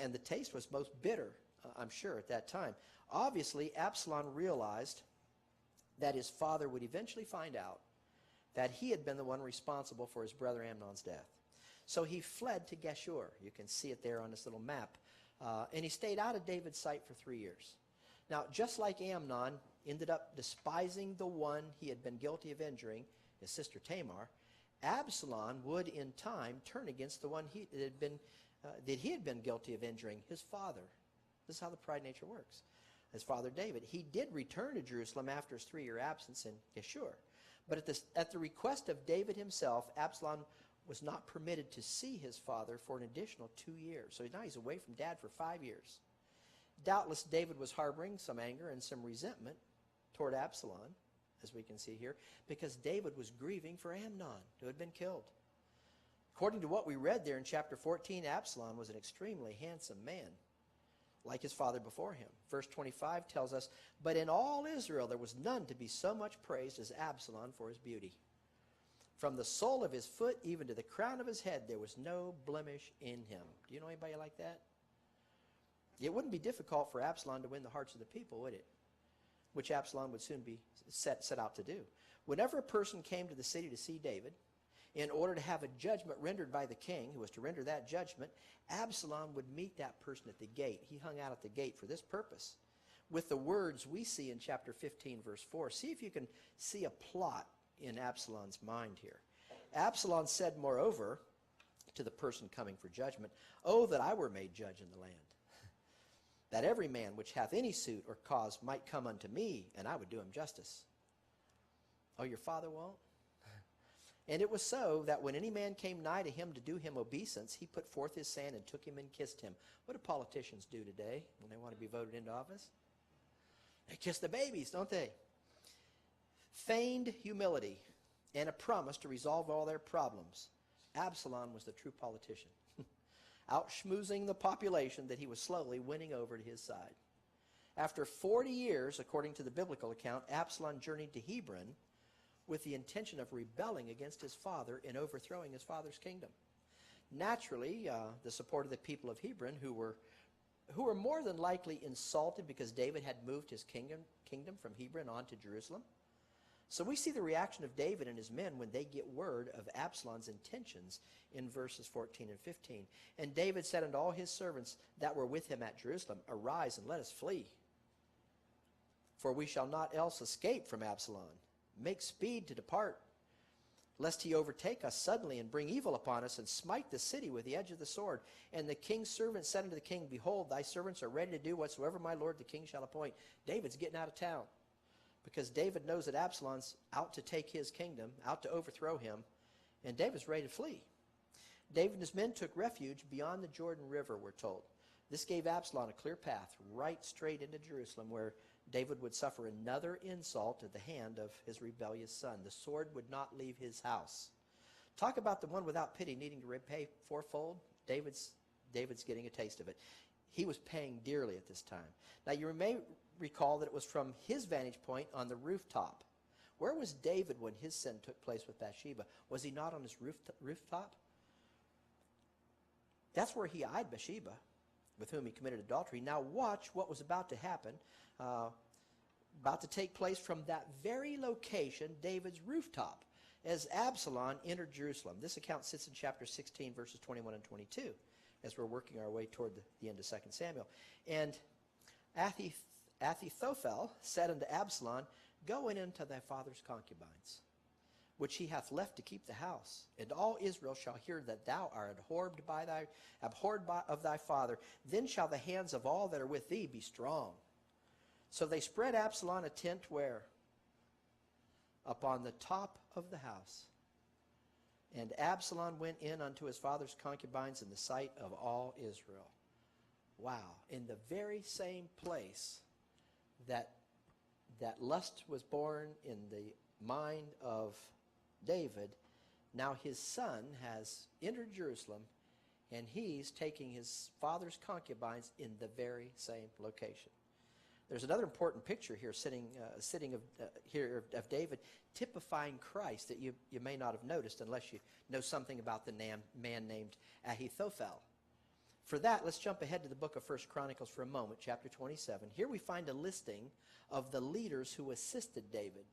and the taste was most bitter, I'm sure, at that time. Obviously, Absalom realized that his father would eventually find out that he had been the one responsible for his brother Amnon's death. So he fled to Geshur. You can see it there on this little map. And he stayed out of David's sight for 3 years. Now, just like Amnon ended up despising the one he had been guilty of injuring, his sister Tamar, Absalom would in time turn against the one that he had been guilty of injuring, his father. This is how the pride nature works. His father David. He did return to Jerusalem after his 3-year absence in Geshur. But at the request of David himself, Absalom was not permitted to see his father for an additional 2 years. So now he's away from dad for 5 years. Doubtless David was harboring some anger and some resentment toward Absalom, as we can see here, because David was grieving for Amnon, who had been killed. According to what we read there in chapter 14, Absalom was an extremely handsome man, like his father before him. Verse 25 tells us, but in all Israel there was none to be so much praised as Absalom for his beauty. From the sole of his foot even to the crown of his head, there was no blemish in him. Do you know anybody like that? It wouldn't be difficult for Absalom to win the hearts of the people, would it? Which Absalom would soon be set out to do. Whenever a person came to the city to see David, in order to have a judgment rendered by the king, who was to render that judgment, Absalom would meet that person at the gate. He hung out at the gate for this purpose, with the words we see in chapter 15, verse 4. See if you can see a plot in Absalom's mind here. Absalom said, moreover, to the person coming for judgment, oh, that I were made judge in the land, that every man which hath any suit or cause might come unto me, and I would do him justice. Oh, your father won't? And it was so that when any man came nigh to him to do him obeisance, he put forth his hand and took him and kissed him. What do politicians do today when they want to be voted into office? They kiss the babies, don't they? Feigned humility and a promise to resolve all their problems. Absalom was the true politician, out schmoozing the population that he was slowly winning over to his side. After 40 years, according to the biblical account, Absalom journeyed to Hebron with the intention of rebelling against his father and overthrowing his father's kingdom. Naturally, the support of the people of Hebron, who were more than likely insulted because David had moved his kingdom from Hebron on to Jerusalem. So we see the reaction of David and his men when they get word of Absalom's intentions in verses 14 and 15. And David said unto all his servants that were with him at Jerusalem, Arise and let us flee, for we shall not else escape from Absalom. Make speed to depart, lest he overtake us suddenly and bring evil upon us and smite the city with the edge of the sword. And the king's servants said unto the king, Behold, thy servants are ready to do whatsoever my lord the king shall appoint. David's getting out of town, because David knows that Absalom's out to take his kingdom, out to overthrow him, and David's ready to flee. David and his men took refuge beyond the Jordan River, we're told. This gave Absalom a clear path right straight into Jerusalem, where David would suffer another insult at the hand of his rebellious son. The sword would not leave his house. Talk about the one without pity needing to repay fourfold. David's getting a taste of it. He was paying dearly at this time. Now you may recall that it was from his vantage point on the rooftop. Where was David when his sin took place with Bathsheba? Was he not on his rooftop? That's where he eyed Bathsheba, with whom he committed adultery. Now watch what was about to happen, about to take place from that very location, David's rooftop, as Absalom entered Jerusalem. This account sits in chapter 16, verses 21 and 22, as we're working our way toward the end of 2 Samuel. And Ahithophel said unto Absalom, Go in unto thy father's concubines, which he hath left to keep the house, and all Israel shall hear that thou art abhorred of thy father. Then shall the hands of all that are with thee be strong. So they spread Absalom a tent where? Upon the top of the house. And Absalom went in unto his father's concubines in the sight of all Israel. Wow. In the very same place that lust was born in the mind of David, now his son has entered Jerusalem, and he's taking his father's concubines in the very same location. There's another important picture here of David typifying Christ that you may not have noticed unless you know something about the man named Ahithophel. For that, let's jump ahead to the book of 1 Chronicles for a moment, chapter 27. Here we find a listing of the leaders who assisted David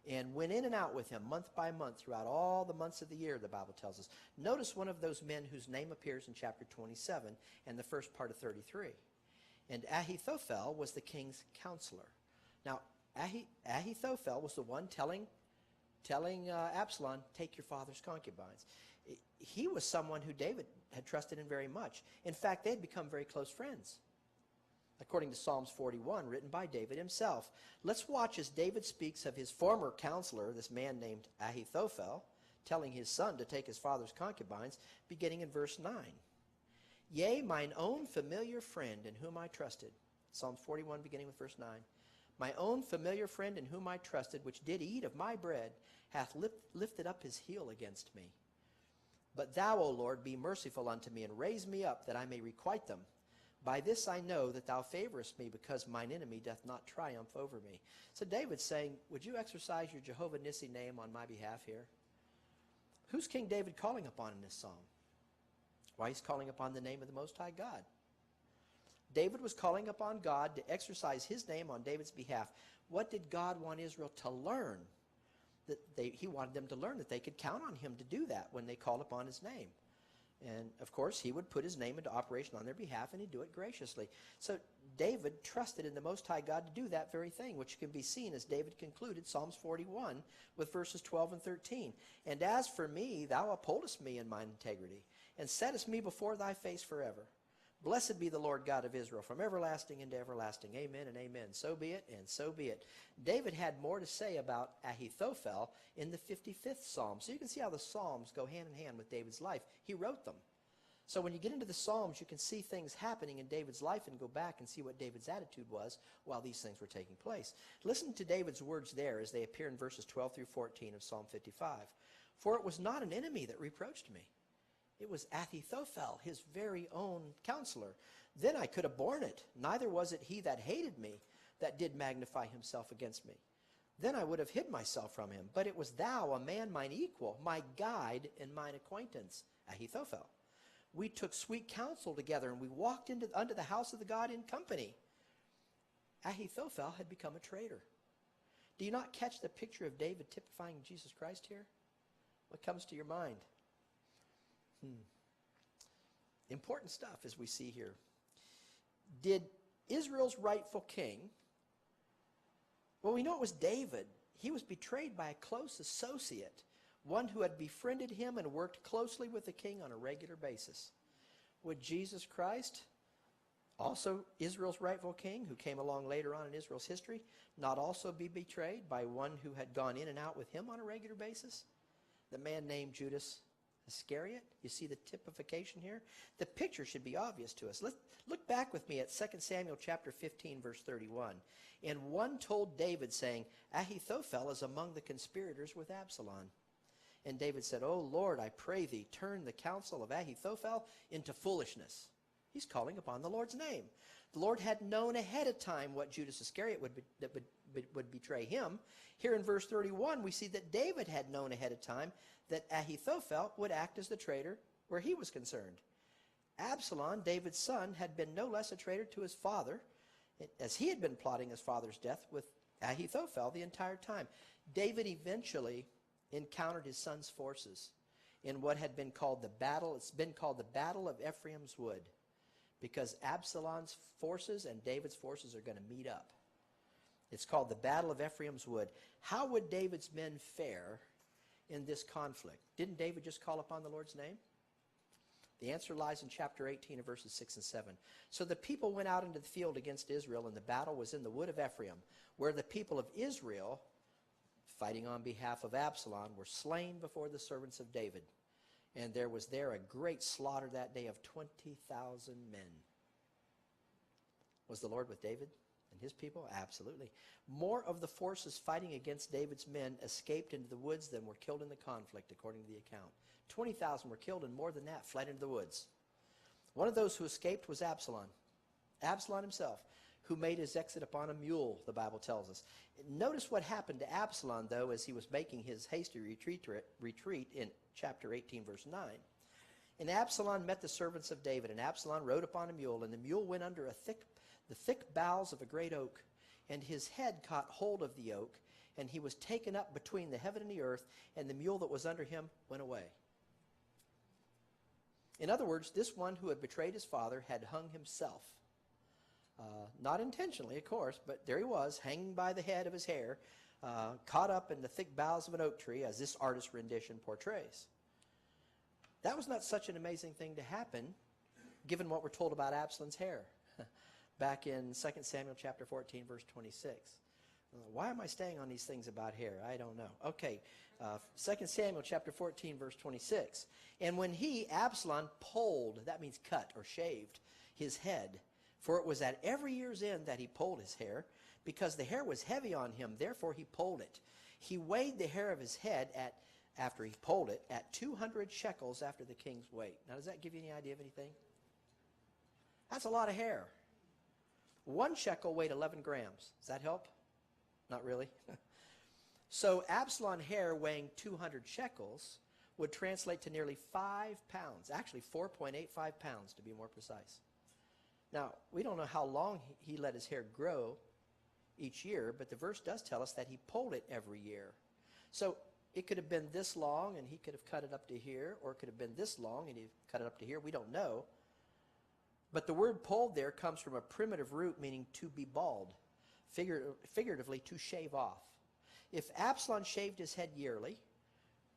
and went in and out with him month by month throughout all the months of the year, the Bible tells us. Notice one of those men whose name appears in chapter 27 and the first part of 33. And Ahithophel was the king's counselor. Now, Ahithophel was the one telling Absalom, take your father's concubines. He was someone who David had trusted in very much. In fact, they had become very close friends, according to Psalms 41, written by David himself. Let's watch as David speaks of his former counselor, this man named Ahithophel, telling his son to take his father's concubines, beginning in verse 9. Yea, mine own familiar friend in whom I trusted. Psalms 41, beginning with verse 9. My own familiar friend in whom I trusted, which did eat of my bread, hath lifted up his heel against me. But thou, O Lord, be merciful unto me, and raise me up, that I may requite them. By this I know that thou favorest me, because mine enemy doth not triumph over me. So David's saying, would you exercise your Jehovah Nissi name on my behalf here? Who's King David calling upon in this psalm? Why, he's calling upon the name of the Most High God. David was calling upon God to exercise his name on David's behalf. What did God want Israel to learn? He wanted them to learn that they could count on him to do that when they called upon his name. And, of course, he would put his name into operation on their behalf, and he'd do it graciously. So David trusted in the Most High God to do that very thing, which can be seen as David concluded Psalms 41 with verses 12 and 13. And as for me, thou upholdest me in mine integrity, and settest me before thy face forever. Blessed be the Lord God of Israel from everlasting into everlasting. Amen and amen. So be it, and so be it. David had more to say about Ahithophel in the 55th Psalm. So you can see how the Psalms go hand in hand with David's life. He wrote them. So when you get into the Psalms, you can see things happening in David's life and go back and see what David's attitude was while these things were taking place. Listen to David's words there as they appear in verses 12 through 14 of Psalm 55. For it was not an enemy that reproached me. It was Ahithophel, his very own counselor. Then I could have borne it. Neither was it he that hated me that did magnify himself against me. Then I would have hid myself from him. But it was thou, a man mine equal, my guide and mine acquaintance, Ahithophel. We took sweet counsel together, and we walked unto the house of the God in company. Ahithophel had become a traitor. Do you not catch the picture of David typifying Jesus Christ here? What comes to your mind? Important stuff as we see here. Did Israel's rightful king, well, we know it was David. He was betrayed by a close associate, one who had befriended him and worked closely with the king on a regular basis. Would Jesus Christ, also Israel's rightful king, who came along later on in Israel's history, not also be betrayed by one who had gone in and out with him on a regular basis? The man named Judas Iscariot. You see the typification here? The picture should be obvious to us. Let's look back with me at 2 Samuel chapter 15, verse 31. And one told David, saying, Ahithophel is among the conspirators with Absalom. And David said, O Lord, I pray thee, turn the counsel of Ahithophel into foolishness. He's calling upon the Lord's name. The Lord had known ahead of time what Judas Iscariot would betray him. Here in verse 31, we see that David had known ahead of time that Ahithophel would act as the traitor where he was concerned. Absalom, David's son, had been no less a traitor to his father, as he had been plotting his father's death with Ahithophel the entire time. David eventually encountered his son's forces in what had been called the battle. It's been called the Battle of Ephraim's Wood, because Absalom's forces and David's forces are going to meet up. It's called the Battle of Ephraim's Wood. How would David's men fare in this conflict? Didn't David just call upon the Lord's name? The answer lies in chapter 18 of verses 6 and 7. So the people went out into the field against Israel, and the battle was in the wood of Ephraim, where the people of Israel, fighting on behalf of Absalom, were slain before the servants of David. And there was there a great slaughter that day of 20,000 men. Was the Lord with David and his people? Absolutely. More of the forces fighting against David's men escaped into the woods than were killed in the conflict, according to the account. 20,000 were killed, and more than that fled into the woods. One of those who escaped was Absalom. Absalom himself, who made his exit upon a mule, the Bible tells us. Notice what happened to Absalom, though, as he was making his hasty retreat in chapter 18, verse 9. And Absalom met the servants of David, and Absalom rode upon a mule, and the mule went under the thick boughs of a great oak, and his head caught hold of the oak, and he was taken up between the heaven and the earth, and the mule that was under him went away. In other words, this one who had betrayed his father had hung himself. Not intentionally, of course, but there he was, hanging by the head of his hair, caught up in the thick boughs of an oak tree, as this artist's rendition portrays. That was not such an amazing thing to happen, given what we're told about Absalom's hair, back in 2 Samuel chapter 14, verse 26. Why am I staying on these things about hair? I don't know. Okay, 2 Samuel chapter 14, verse 26. And when he, Absalom, polled, that means cut or shaved, his head, for it was at every year's end that he polled his hair, because the hair was heavy on him, therefore he polled it. He weighed the hair of his head after he polled it at 200 shekels after the king's weight. Now, does that give you any idea of anything? That's a lot of hair. 1 shekel weighed 11 grams. Does that help? Not really. So Absalom hair weighing 200 shekels would translate to nearly 5 pounds, actually 4.85 pounds to be more precise. Now, we don't know how long he let his hair grow each year, but the verse does tell us that he polled it every year. So it could have been this long and he could have cut it up to here, or it could have been this long and he cut it up to here. We don't know. But the word polled there comes from a primitive root meaning to be bald, figuratively to shave off. If Absalom shaved his head yearly,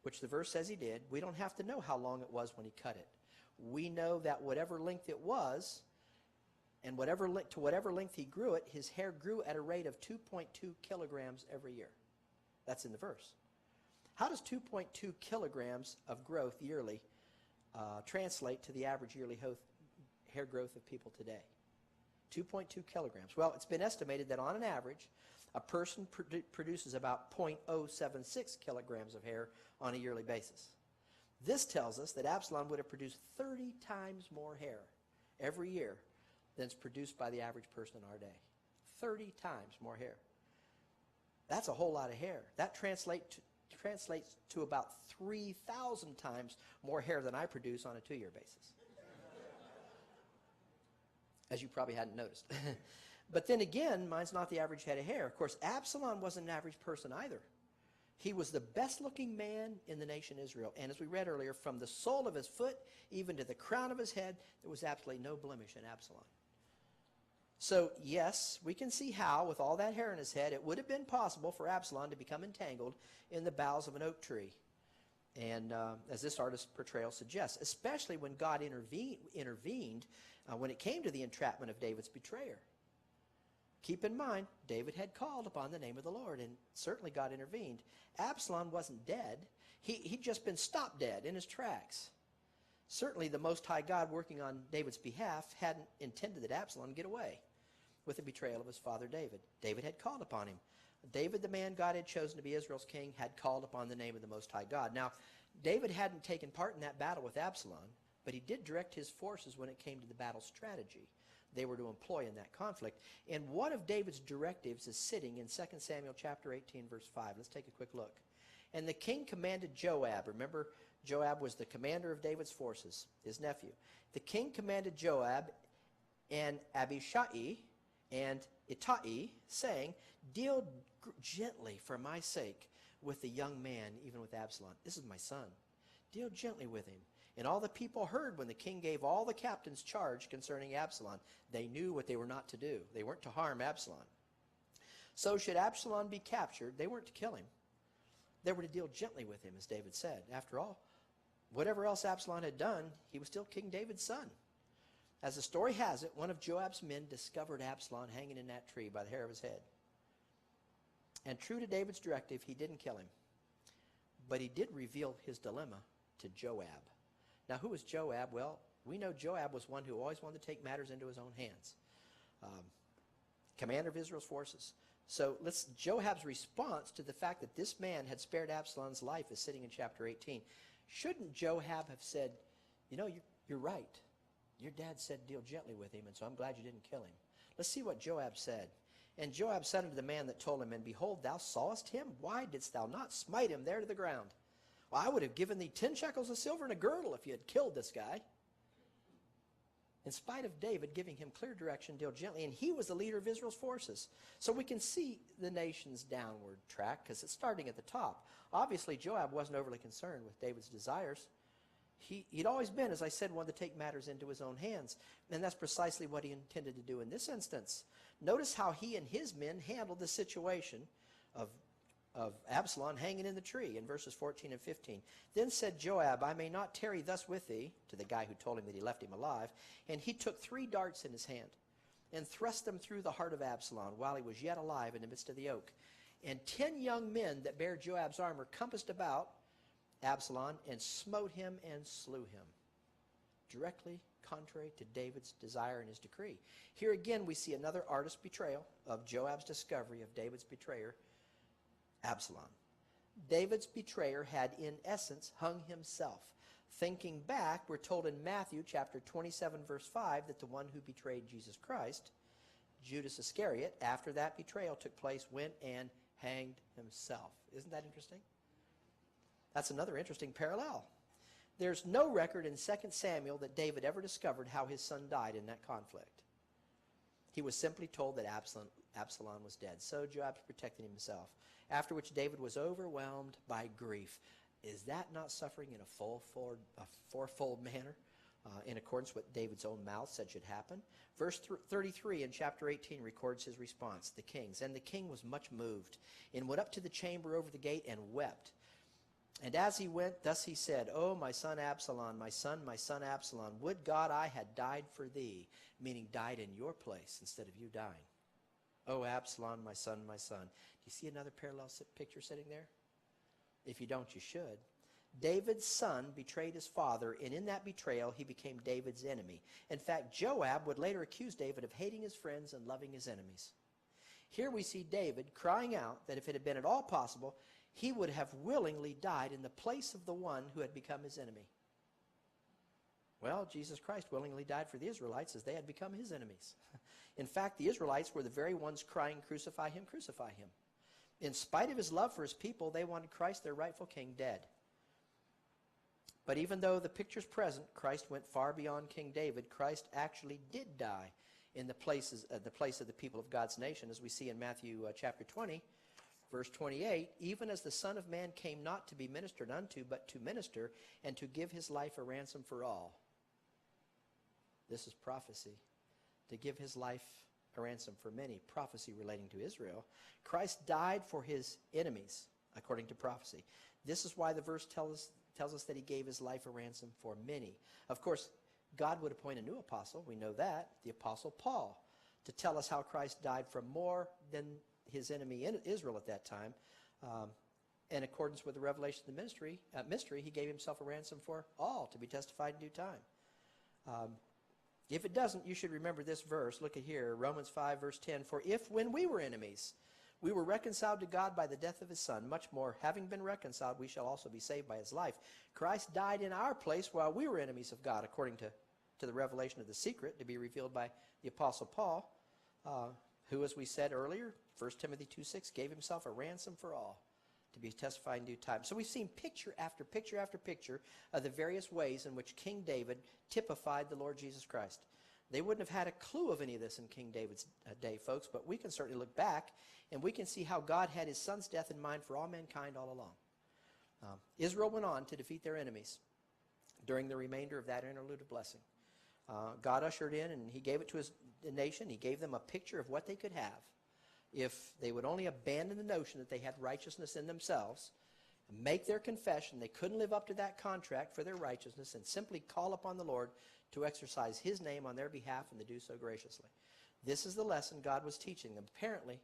which the verse says he did, we don't have to know how long it was when he cut it. We know that whatever length it was, and to whatever length he grew it, his hair grew at a rate of 2.2 kilograms every year. That's in the verse. How does 2.2 kilograms of growth yearly translate to the average yearly hair growth of people today? 2.2 kilograms. Well, it's been estimated that on an average, a person produces about 0.076 kilograms of hair on a yearly basis. This tells us that Absalom would have produced 30 times more hair every year than is produced by the average person in our day. 30 times more hair. That's a whole lot of hair. That translates to about 3,000 times more hair than I produce on a 2-year basis. As you probably hadn't noticed. But then again, mine's not the average head of hair. Of course, Absalom wasn't an average person either. He was the best-looking man in the nation Israel. And as we read earlier, from the sole of his foot even to the crown of his head, there was absolutely no blemish in Absalom. So, yes, we can see how, with all that hair in his head, it would have been possible for Absalom to become entangled in the boughs of an oak tree. And as this artist's portrayal suggests, especially when God intervened when it came to the entrapment of David's betrayer. Keep in mind, David had called upon the name of the Lord, and certainly God intervened. Absalom wasn't dead. He'd just been stopped dead in his tracks. Certainly the Most High God, working on David's behalf, hadn't intended that Absalom get away with the betrayal of his father David. David had called upon him. David, the man God had chosen to be Israel's king, had called upon the name of the Most High God. Now, David hadn't taken part in that battle with Absalom, but he did direct his forces when it came to the battle strategy they were to employ in that conflict. And one of David's directives is sitting in 2 Samuel chapter 18, verse 5. Let's take a quick look. And the king commanded Joab. Remember, Joab was the commander of David's forces, his nephew. The king commanded Joab and Abishai and Ittai, saying, deal gently for my sake with the young man, even with Absalom. This is my son. Deal gently with him. And all the people heard when the king gave all the captains charge concerning Absalom. They knew what they were not to do. They weren't to harm Absalom. So should Absalom be captured, they weren't to kill him. They were to deal gently with him, as David said. After all, whatever else Absalom had done, he was still King David's son. As the story has it, one of Joab's men discovered Absalom hanging in that tree by the hair of his head. And true to David's directive, he didn't kill him. But he did reveal his dilemma to Joab. Now, who was Joab? Well, we know Joab was one who always wanted to take matters into his own hands. Commander of Israel's forces. So Joab's response to the fact that this man had spared Absalom's life is sitting in chapter 18. Shouldn't Joab have said, you know, you're right. Your dad said deal gently with him, and so I'm glad you didn't kill him. Let's see what Joab said. And Joab said unto the man that told him, and behold, thou sawest him? Why didst thou not smite him there to the ground? Well, I would have given thee 10 shekels of silver and a girdle if you had killed this guy. In spite of David giving him clear direction, deal gently, and he was the leader of Israel's forces. So we can see the nation's downward track because it's starting at the top. Obviously, Joab wasn't overly concerned with David's desires. He'd always been, as I said, one to take matters into his own hands, and that's precisely what he intended to do in this instance. Notice how he and his men handled the situation of Absalom hanging in the tree in verses 14 and 15. Then said Joab, I may not tarry thus with thee, to the guy who told him that he left him alive. And he took 3 darts in his hand and thrust them through the heart of Absalom while he was yet alive in the midst of the oak. And 10 young men that bare Joab's armor compassed about Absalom and smote him and slew him, directly contrary to David's desire and his decree. Here again we see another artist's betrayal of Joab's discovery of David's betrayer, Absalom. David's betrayer had in essence hung himself. Thinking back, we're told in Matthew chapter 27 verse 5 that the one who betrayed Jesus Christ, Judas Iscariot, after that betrayal took place, went and hanged himself. Isn't that interesting? That's another interesting parallel. There's no record in 2 Samuel that David ever discovered how his son died in that conflict. He was simply told that Absalom was dead. So Joab protected himself. After which David was overwhelmed by grief. Is that not suffering in a fourfold manner? In accordance with David's own mouth said should happen. Verse 33 in chapter 18 records his response, the king's. And the king was much moved, and went up to the chamber over the gate and wept. And as he went, thus he said, O my son Absalom, my son Absalom, would God I had died for thee, meaning died in your place instead of you dying. O Absalom, my son, my son. Do you see another parallel picture sitting there? If you don't, you should. David's son betrayed his father, and in that betrayal, he became David's enemy. In fact, Joab would later accuse David of hating his friends and loving his enemies. Here we see David crying out that if it had been at all possible, he would have willingly died in the place of the one who had become his enemy. Well, Jesus Christ willingly died for the Israelites as they had become his enemies. In fact, the Israelites were the very ones crying, "Crucify him, crucify him." In spite of his love for his people, they wanted Christ, their rightful king, dead. But even though the picture's present, Christ went far beyond King David. Christ actually did die in the place of the people of God's nation, as we see in Matthew chapter 20, verse 28, even as the Son of Man came not to be ministered unto, but to minister, and to give his life a ransom for all. This is prophecy. To give his life a ransom for many, prophecy relating to Israel. Christ died for his enemies, according to prophecy. This is why the verse tells us that he gave his life a ransom for many. Of course, God would appoint a new apostle, we know that, the Apostle Paul, to tell us how Christ died for more than his enemy in Israel at that time. In accordance with the revelation of the mystery, he gave himself a ransom for all to be testified in due time. If it doesn't, you should remember this verse. Look at here, Romans 5, verse 10. For if when we were enemies, we were reconciled to God by the death of his Son, much more, having been reconciled, we shall also be saved by his life. Christ died in our place while we were enemies of God, according to the revelation of the secret to be revealed by the Apostle Paul, who, as we said earlier, 1 Timothy 2:6, gave himself a ransom for all to be testified in due time. So we've seen picture after picture after picture of the various ways in which King David typified the Lord Jesus Christ. They wouldn't have had a clue of any of this in King David's day, folks, but we can certainly look back and we can see how God had his Son's death in mind for all mankind all along. Israel went on to defeat their enemies during the remainder of that interlude of blessing. God ushered in and he gave it to his nation. He gave them a picture of what they could have if they would only abandon the notion that they had righteousness in themselves, make their confession they couldn't live up to that contract for their righteousness, and simply call upon the Lord to exercise his name on their behalf and to do so graciously. This is the lesson God was teaching them. Apparently,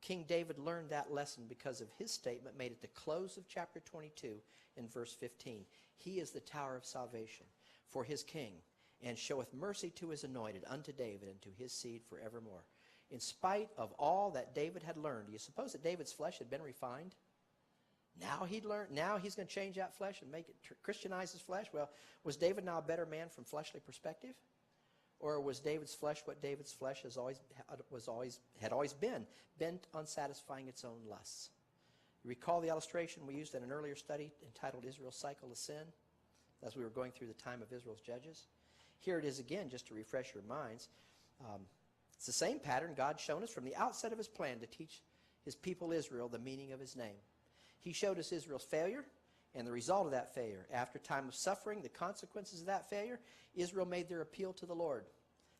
King David learned that lesson because of his statement made at the close of chapter 22 in verse 15. He is the tower of salvation for his king, and showeth mercy to his anointed, unto David, and to his seed forevermore. In spite of all that David had learned, do you suppose that David's flesh had been refined? Now he's going to change that flesh and make it Christianize his flesh? Well, was David now a better man from fleshly perspective? Or was David's flesh what David's flesh had always been, bent on satisfying its own lusts? You recall the illustration we used in an earlier study entitled Israel's Cycle of Sin, as we were going through the time of Israel's judges? Here it is again, just to refresh your minds. It's the same pattern God's shown us from the outset of his plan to teach his people Israel the meaning of his name. He showed us Israel's failure and the result of that failure. After a time of suffering, the consequences of that failure, Israel made their appeal to the Lord,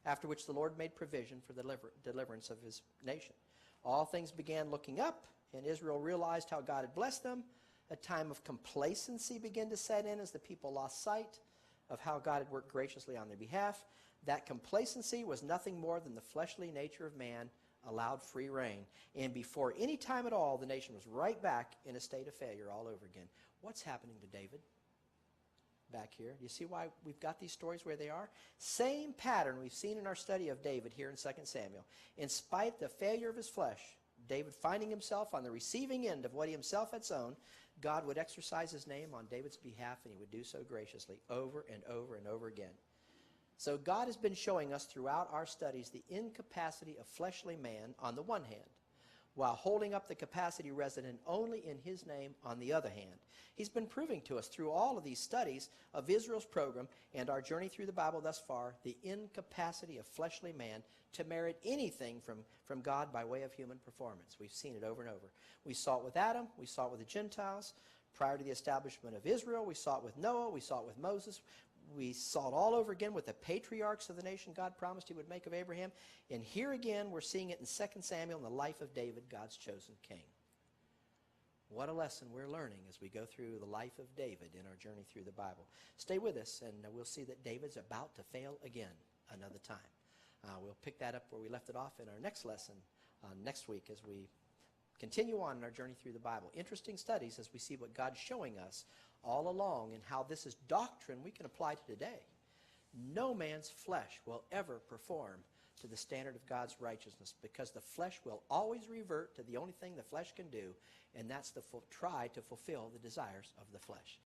after which the Lord made provision for the deliverance of his nation. All things began looking up, and Israel realized how God had blessed them. A time of complacency began to set in as the people lost sight of how God had worked graciously on their behalf. That complacency was nothing more than the fleshly nature of man allowed free reign. And before any time at all, the nation was right back in a state of failure all over again. What's happening to David back here? Do you see why we've got these stories where they are? Same pattern we've seen in our study of David here in 2 Samuel. In spite of the failure of his flesh, David finding himself on the receiving end of what he himself had sown, God would exercise his name on David's behalf, and he would do so graciously over and over and over again. So God has been showing us throughout our studies the incapacity of fleshly man on the one hand, while holding up the capacity resident only in his name on the other hand. He's been proving to us through all of these studies of Israel's program and our journey through the Bible thus far, the incapacity of fleshly man to merit anything from God by way of human performance. We've seen it over and over. We saw it with Adam. We saw it with the Gentiles. Prior to the establishment of Israel, we saw it with Noah. We saw it with Moses. We saw it all over again with the patriarchs of the nation God promised he would make of Abraham. And here again, we're seeing it in 2 Samuel in the life of David, God's chosen king. What a lesson we're learning as we go through the life of David in our journey through the Bible. Stay with us, and we'll see that David's about to fail again another time. We'll pick that up where we left it off in our next lesson next week as we continue on in our journey through the Bible. Interesting studies as we see what God's showing us all along and how this is doctrine we can apply to today. No man's flesh will ever perform to the standard of God's righteousness, because the flesh will always revert to the only thing the flesh can do, and that's to try to fulfill the desires of the flesh.